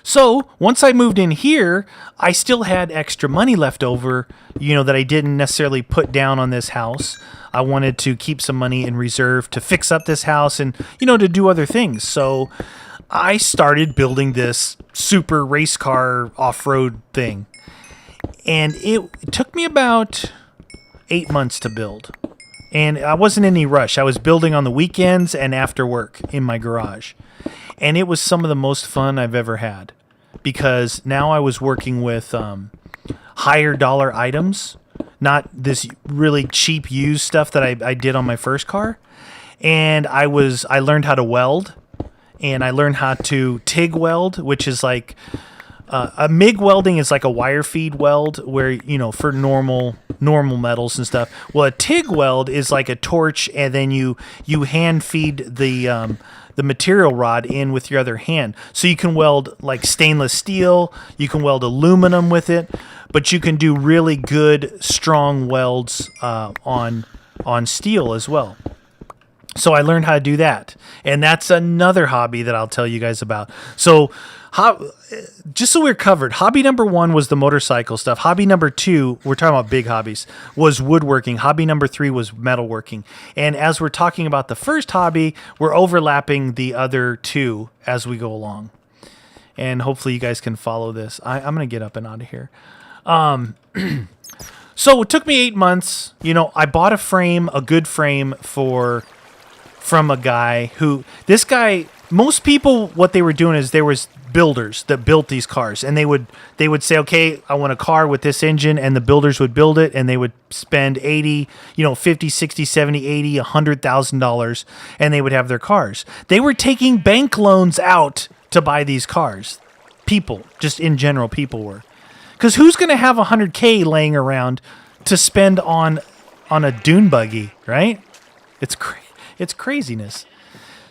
So once I moved in here, I still had extra money left over, that I didn't necessarily put down on this house. I wanted to keep some money in reserve to fix up this house and, to do other things. So I started building this super race car off-road thing. And it took me about 8 months to build. And I wasn't in any rush. I was building on the weekends and after work in my garage. And it was some of the most fun I've ever had. Because now I was working with higher dollar items. Not this really cheap used stuff that I did on my first car. And I learned how to weld. And I learned how to TIG weld, which is like... a MIG welding is like a wire feed weld where, for normal metals and stuff. Well, a TIG weld is like a torch, and then you hand feed the material rod in with your other hand. So you can weld like stainless steel, you can weld aluminum with it, but you can do really good, strong welds on steel as well. So I learned how to do that. And that's another hobby that I'll tell you guys about. So just so we're covered, hobby number 1 was the motorcycle stuff. Hobby number 2, we're talking about big hobbies, was woodworking. Hobby number 3 was metalworking. And as we're talking about the first hobby, we're overlapping the other 2 as we go along. And hopefully you guys can follow this. I'm going to get up and out of here. So it took me 8 months. I bought a good frame from a guy this guy, most people, what they were doing is there was builders that built these cars, and they would say, okay, I want a car with this engine, and the builders would build it, and they would spend 80, 50, 60, 70, 80, $100,000, and they would have their cars. They were taking bank loans out to buy these cars. People, just in general, people were. Because who's going to have $100K laying around to spend on a dune buggy, right? It's craziness.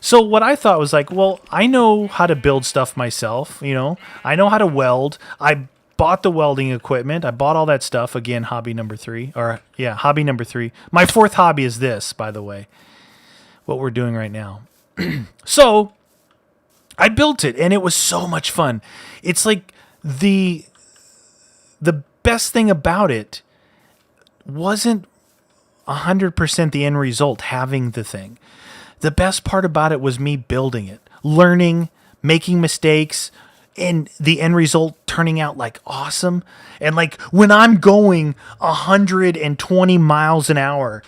So what I thought was like, well, I know how to build stuff myself, I know how to weld. I bought the welding equipment. I bought all that stuff. Again, hobby number 3. Hobby number 3. My 4th hobby is this, by the way, what we're doing right now. So I built it, and it was so much fun. It's like the best thing about it wasn't 100% the end result, having the thing. The best part about it was me building it, learning, making mistakes, and the end result turning out like awesome. And like when I'm going 120 miles an hour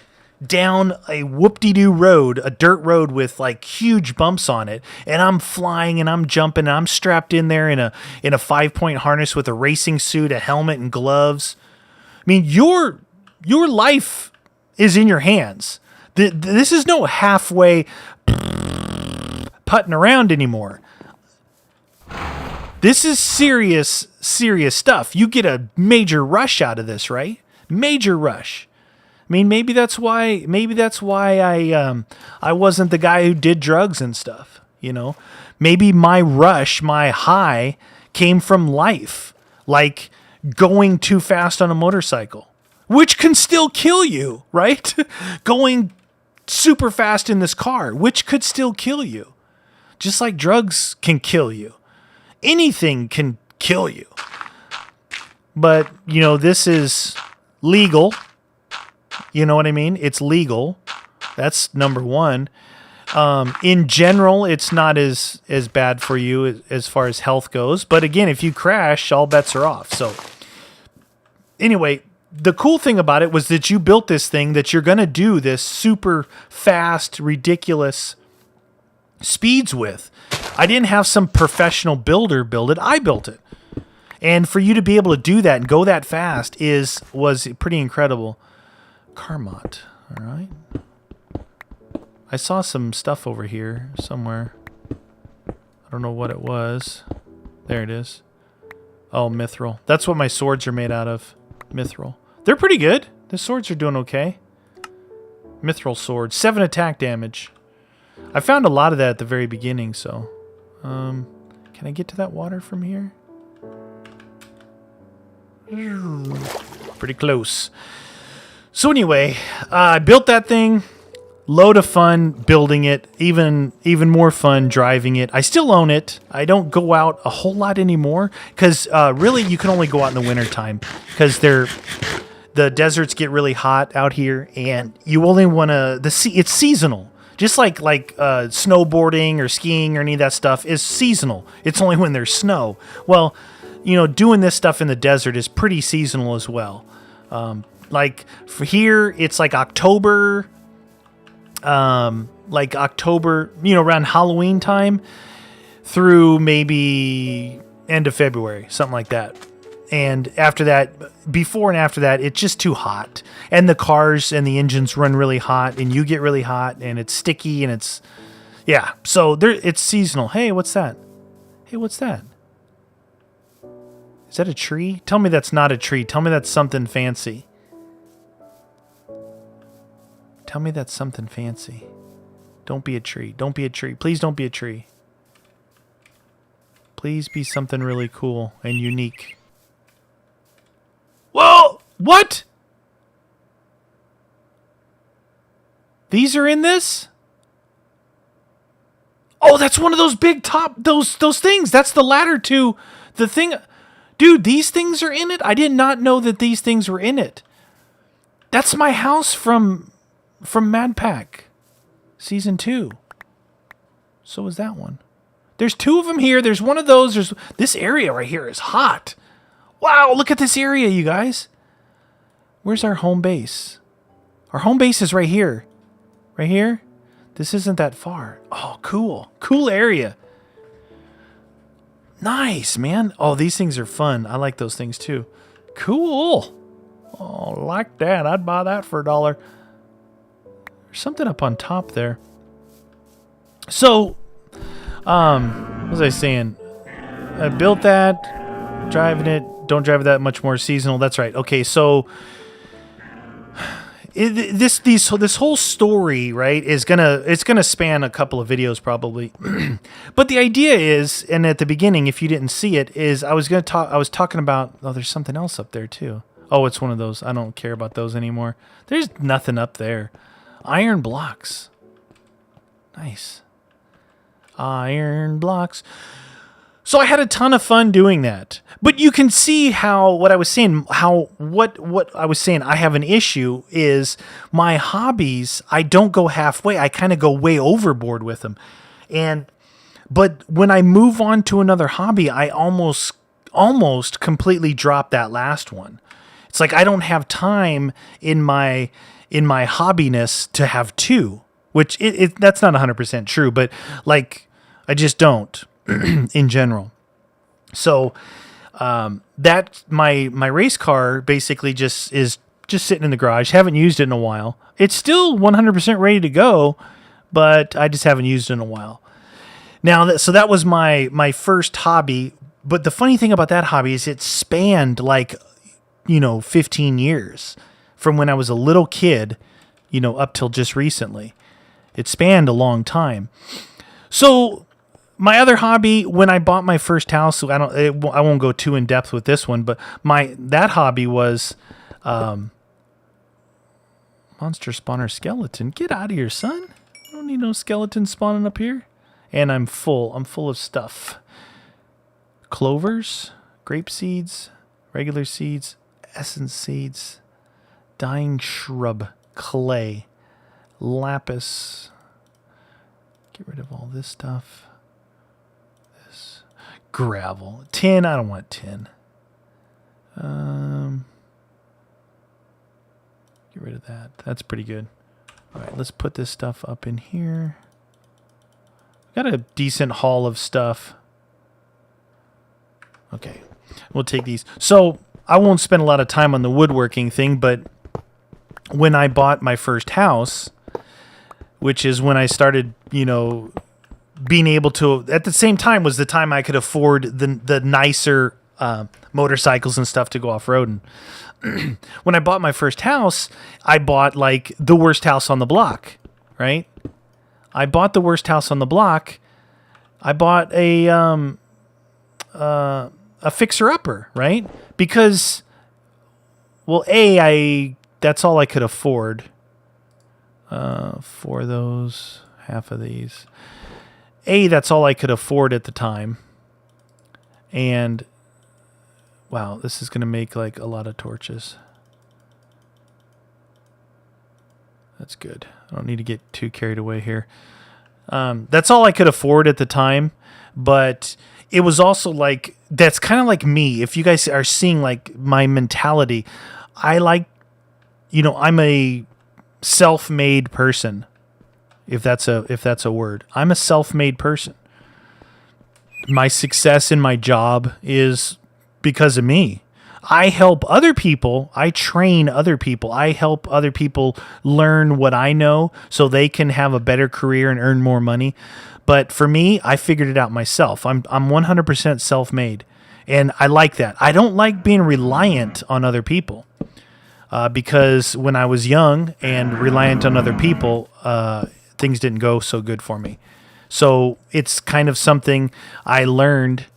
down a whoop-de-doo road, a dirt road with like huge bumps on it, and I'm flying and I'm jumping and I'm strapped in there in a 5-point harness with a racing suit, a helmet, and gloves. I mean, your life is in your hands. This is no halfway putting around anymore. This is serious stuff. You get a major rush out of this, right? Major rush. I mean, maybe that's why I wasn't the guy who did drugs and stuff, Maybe my rush, my high came from life, like going too fast on a motorcycle, which can still kill you, right? Going super fast in this car, which could still kill you. Just like drugs can kill you. Anything can kill you. But, this is legal. You know what I mean? It's legal. That's number 1. In general, it's not as bad for you as far as health goes. But again, if you crash, all bets are off. So anyway, the cool thing about it was that you built this thing that you're going to do this super fast, ridiculous speeds with. I didn't have some professional builder build it. I built it. And for you to be able to do that and go that fast was pretty incredible. Carmot. All right. I saw some stuff over here somewhere. I don't know what it was. There it is. Oh, mithril. That's what my swords are made out of. Mithril. They're pretty good. The swords are doing okay. Mithril sword. 7 attack damage. I found a lot of that at the very beginning, so... can I get to that water from here? Pretty close. So anyway, I built that thing. Load of fun building it, even more fun driving it. I still own it. I don't go out a whole lot anymore because really you can only go out in the wintertime because the deserts get really hot out here, and you only want to it's seasonal. Just like snowboarding or skiing or any of that stuff is seasonal. It's only when there's snow. Well, doing this stuff in the desert is pretty seasonal as well. Like for here, it's like October, around Halloween time through maybe end of February, something like that. And after that, before and after that, it's just too hot. And the cars and the engines run really hot, and you get really hot, and it's sticky, and it's, yeah. So it's seasonal. Hey, what's that? Hey, what's that? Is that a tree? Tell me that's not a tree. Tell me that's something fancy. Tell me that's something fancy. Don't be a tree. Don't be a tree. Please don't be a tree. Please be something really cool and unique. Whoa! What? These are in this? Oh, that's one of those big those things. That's the ladder to the thing. Dude, these things are in it? I did not know that these things were in it. That's my house from Mad Pack Season 2. So is that one. There's two of them here. There's one of those. This area right here is hot. Wow, look at this area, you guys. Where's our home base? Our home base is right here. Right here? This isn't that far. Oh, cool. Cool area. Nice, man. Oh, these things are fun. I like those things too. Cool. Oh, like that. I'd buy that for $1. There's something up on top there. So, what was I saying? I built that, driving it. Don't drive it that much more seasonal. That's right. Okay, so this whole story, right, it's gonna span a couple of videos probably. But the idea is, and at the beginning, if you didn't see it, is I was talking about. Oh, there's something else up there too. Oh, it's one of those. I don't care about those anymore. There's nothing up there. Iron blocks. Nice. Iron blocks. So I had a ton of fun doing that. But you can see what I was saying, I have an issue is my hobbies, I don't go halfway. I kind of go way overboard with them. But when I move on to another hobby, I almost completely drop that last one. It's like I don't have time in my hobbiness to have two, which that's not 100% true, but like I just don't. In general. So that my race car basically just is sitting in the garage. Haven't used it in a while. It's still 100% ready to go, but I just haven't used it in a while. Now, so that was my first hobby. But the funny thing about that hobby is it spanned 15 years from when I was a little kid, up till just recently. It spanned a long time. So my other hobby, when I bought my first house, I won't go too in depth with this one, but that hobby was monster spawner skeleton. Get out of here, son! I don't need no skeleton spawning up here. And I'm full of stuff. Clovers, grape seeds, regular seeds, essence seeds, dying shrub, clay, lapis. Get rid of all this stuff. Gravel. Tin. I don't want tin. Get rid of that. That's pretty good. All right, let's put this stuff up in here. Got a decent haul of stuff. Okay, we'll take these. So I won't spend a lot of time on the woodworking thing, but when I bought my first house, which is when I started, being able to, at the same time was the time I could afford the nicer motorcycles and stuff to go off-roading. When I bought my first house, I bought the worst house on the block, right? I bought the worst house on the block. I bought a fixer-upper, right? Because, well, that's all I could afford. For those, half of these. That's all I could afford at the time. And, wow, this is going to make like a lot of torches. That's good. I don't need to get too carried away here. That's all I could afford at the time. But it was also like, that's kind of like me. If you guys are seeing like my mentality, I like, I'm a self-made person. If that's a word. I'm a self-made person. My success in my job is because of me. I help other people. I train other people. I help other people learn what I know so they can have a better career and earn more money. But for me, I figured it out myself. I'm 100% self-made. And I like that. I don't like being reliant on other people. Because when I was young and reliant on other people, things didn't go so good for me. So it's kind of something I learned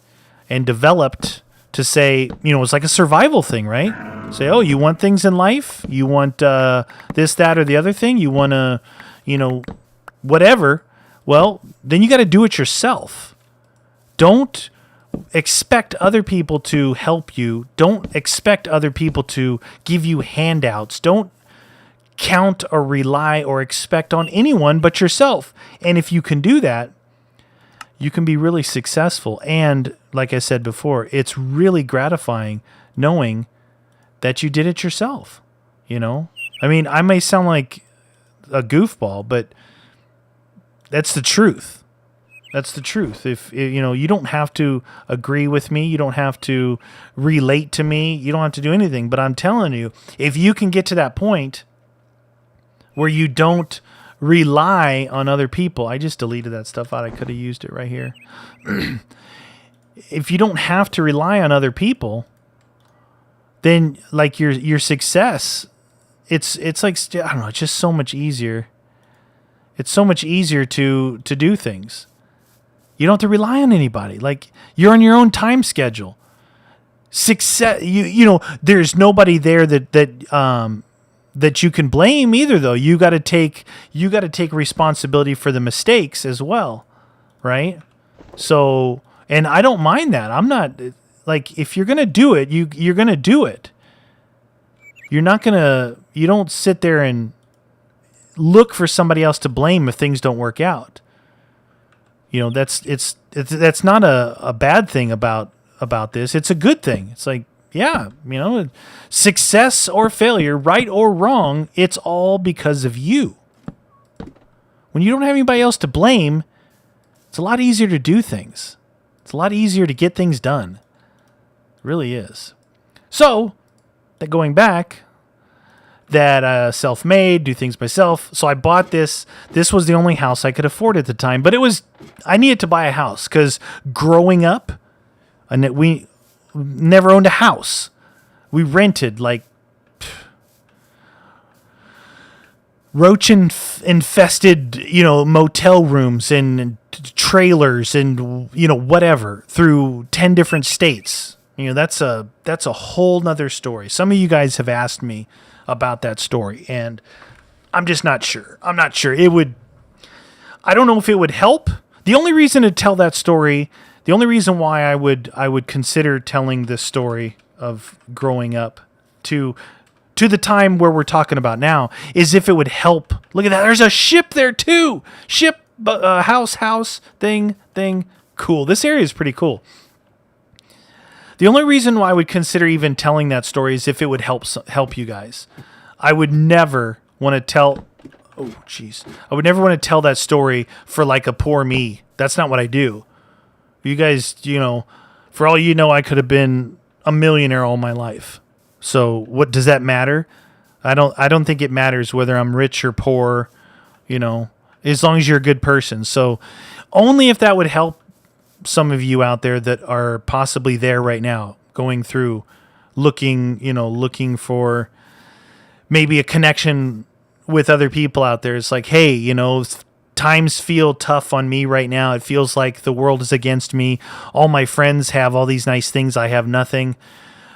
and developed to say, it's like a survival thing, right? Say, oh, you want things in life? You want this, that, or the other thing? You want to, whatever. Well, then you got to do it yourself. Don't expect other people to help you. Don't expect other people to give you handouts. Don't count or rely or expect on anyone but yourself. And if you can do that, you can be really successful. And like I said before, it's really gratifying knowing that you did it yourself. I mean, I may sound like a goofball, but that's the truth. That's the truth. If you don't have to agree with me, you don't have to relate to me, you don't have to do anything. But I'm telling you, if you can get to that point where you don't rely on other people. I just deleted that stuff out. I could have used it right here. If you don't have to rely on other people, then like your success, it's like, I don't know, it's just so much easier. It's so much easier to do things. You don't have to rely on anybody. Like, you're on your own time schedule. Success, there's nobody there that you can blame either, though. You got to take responsibility for the mistakes as well, right? So, and I don't mind that. I'm not like, if you're gonna do it, you're gonna do it. You don't sit there and look for somebody else to blame if things don't work out. That's not a bad thing about this. It's a good thing. It's like, yeah, success or failure, right or wrong, it's all because of you. When you don't have anybody else to blame, it's a lot easier to do things. It's a lot easier to get things done. It really is. So, going back, that self-made, do things myself. So I bought this. This was the only house I could afford at the time. But I needed to buy a house because growing up, we never owned a house. We rented like roach-infested, motel rooms and trailers and, whatever through 10 different states. That's a whole nother story. Some of you guys have asked me about that story, and I'm just not sure. I'm not sure. I don't know if it would help. The only reason to tell that story, the only reason why I would consider telling this story of growing up to the time where we're talking about now is if it would help. Look at that. There's a ship there too. Ship, house, thing. Cool. This area is pretty cool. The only reason why I would consider even telling that story is if it would help you guys. I would never want to tell. Oh, jeez. I would never want to tell that story for like a poor me. That's not what I do. You guys, for all you know, I could have been a millionaire all my life. So what does that matter? I don't think it matters whether I'm rich or poor, as long as you're a good person. So only if that would help some of you out there that are possibly there right now, going through, looking for maybe a connection with other people out there. It's like, hey, times feel tough on me right now. It feels like the world is against me. All my friends have all these nice things. I have nothing.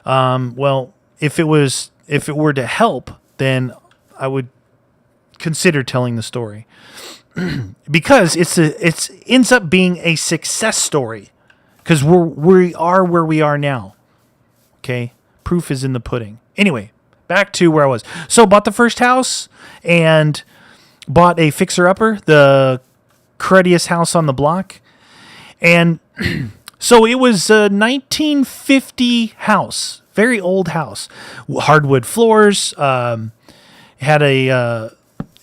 Well, if it were to help, then I would consider telling the story because it ends up being a success story because we are where we are now. Okay, proof is in the pudding. Anyway, back to where I was. So bought the first house and bought a fixer-upper, the cruddiest house on the block. And so it was a 1950 house, very old house. Hardwood floors, had a...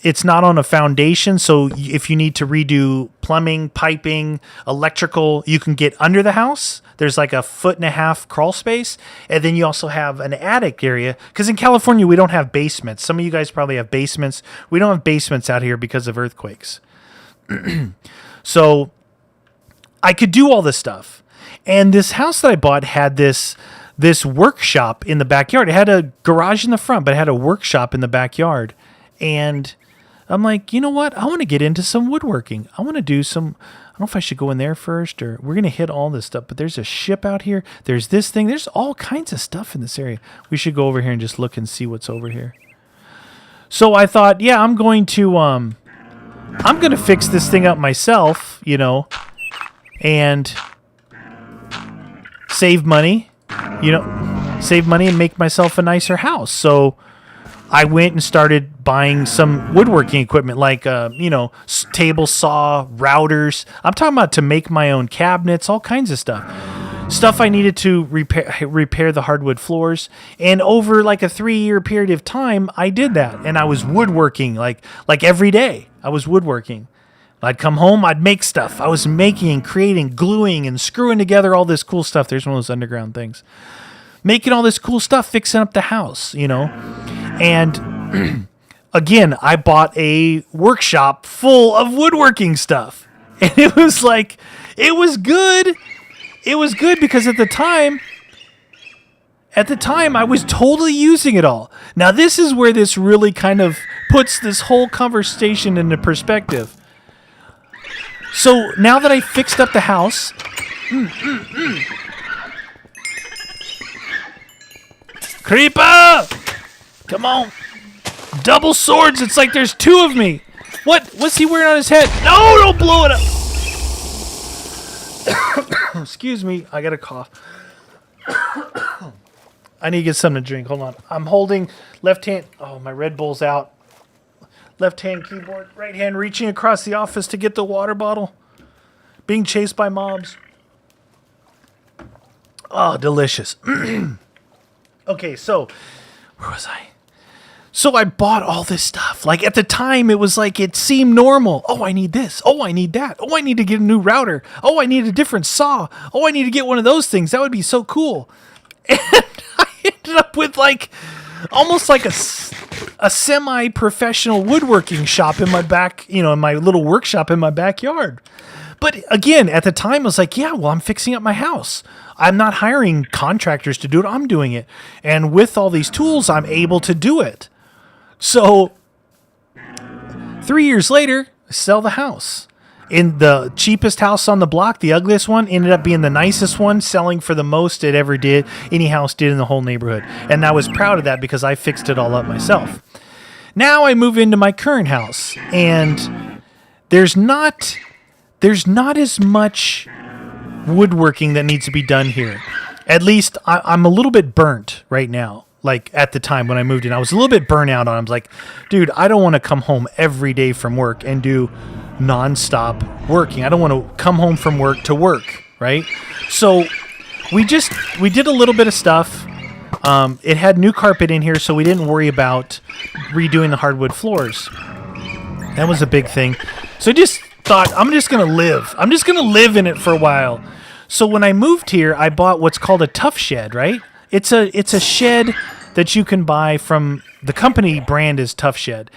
it's not on a foundation, so if you need to redo plumbing, piping, electrical, you can get under the house. There's like a 1.5 foot crawl space, and then you also have an attic area. Because in California, we don't have basements. Some of you guys probably have basements. We don't have basements out here because of earthquakes. So I could do all this stuff. And this house that I bought had this workshop in the backyard. It had a garage in the front, but it had a workshop in the backyard. And I'm like, you know what? I want to get into some woodworking. I want to do some... I don't know if I should go in there first or we're going to hit all this stuff, but there's a ship out here. There's this thing. There's all kinds of stuff in this area. We should go over here and just look and see what's over here. So I thought, yeah, I'm going to fix this thing up myself, and save money, and make myself a nicer house. So I went and started buying some woodworking equipment like, table saw, routers. I'm talking about to make my own cabinets, all kinds of stuff. Stuff I needed to repair the hardwood floors. And over like a 3-year period of time, I did that. And I was woodworking like every day. I was woodworking. I'd come home, I'd make stuff. I was making, creating, gluing, and screwing together all this cool stuff. There's one of those underground things. Making all this cool stuff, fixing up the house, And again, I bought a workshop full of woodworking stuff. And it was good. It was good because at the time I was totally using it all. Now, this is where this really kind of puts this whole conversation into perspective. So now that I fixed up the house... Creeper! Come on. Double swords. It's like there's 2 of me. What's he wearing on his head? No, don't blow it up. Excuse me. I got a cough. I need to get something to drink. Hold on. I'm holding left hand. Oh, my Red Bull's out. Left hand keyboard. Right hand reaching across the office to get the water bottle. Being chased by mobs. Oh, delicious. Okay, so where was I? So I bought all this stuff. Like at the time, it was like it seemed normal. Oh, I need this. Oh, I need that. Oh, I need to get a new router. Oh, I need a different saw. Oh, I need to get one of those things. That would be so cool. And I ended up with like almost like a semi-professional woodworking shop in my back, in my little workshop in my backyard. But again, at the time, I was like, yeah, well, I'm fixing up my house. I'm not hiring contractors to do it. I'm doing it. And with all these tools, I'm able to do it. So 3 years later, I sell the house. In the cheapest house on the block, the ugliest one, ended up being the nicest one, selling for the most it ever did, any house did in the whole neighborhood. And I was proud of that because I fixed it all up myself. Now I move into my current house, and there's not as much woodworking that needs to be done here. At least I'm a little bit burnt right now. Like at the time when I moved in, I was a little bit burnt out on it. I was like, dude, I don't want to come home every day from work and do nonstop working. I don't want to come home from work to work, right? So we did a little bit of stuff. It had new carpet in here, so we didn't worry about redoing the hardwood floors. That was a big thing. So I just thought, I'm just going to live. I'm just going to live in it for a while. So when I moved here, I bought what's called a tough shed, right? It's a shed that you can buy from, the company brand is Tough Shed.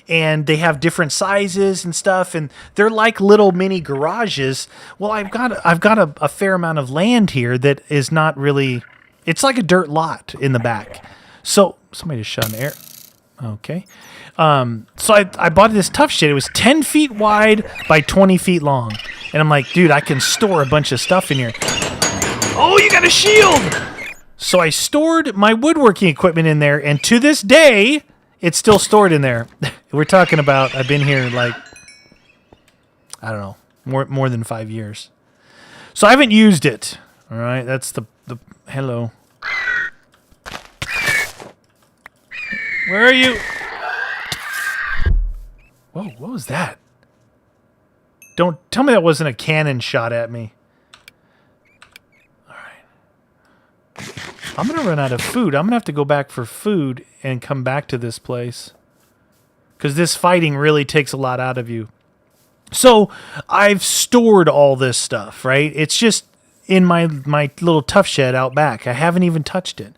And they have different sizes and stuff, and they're like little mini garages. Well, I've got a fair amount of land here that is not really, it's like a dirt lot in the back. So somebody just shut an air. Okay. So I bought this Tough Shed. It was 10 feet wide by 20 feet long. And I'm like, dude, I can store a bunch of stuff in here. Oh, you got a shield! So I stored my woodworking equipment in there, and to this day, It's still stored in there. We're talking about, I've been here like, I don't know, more than 5 years. So I haven't used it. All right, that's the hello. Where are you? Whoa, what was that? Don't tell me that wasn't a cannon shot at me. All right. I'm going to run out of food. I'm going to have to go back for food and come back to this place. Because this fighting really takes a lot out of you. So I've stored all this stuff, right? It's just in my little tough shed out back. I haven't even touched it.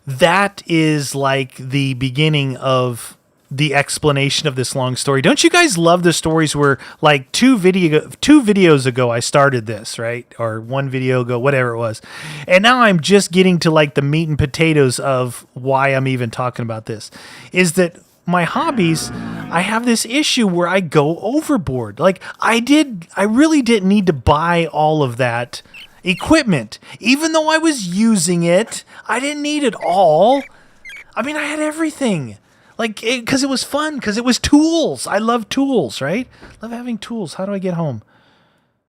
That is like the beginning of the explanation of this long story. Don't you guys love the stories where like two videos ago I started this, right? Or one video ago, whatever it was. And now I'm just getting to like the meat and potatoes of why I'm even talking about this. Is that my hobbies, I have this issue where I go overboard. Like I really didn't need to buy all of that equipment. Even though I was using it, I didn't need it all. I mean, I had everything. Like, because it was fun, because it was tools. I love tools, right? Love having tools. How do I get home?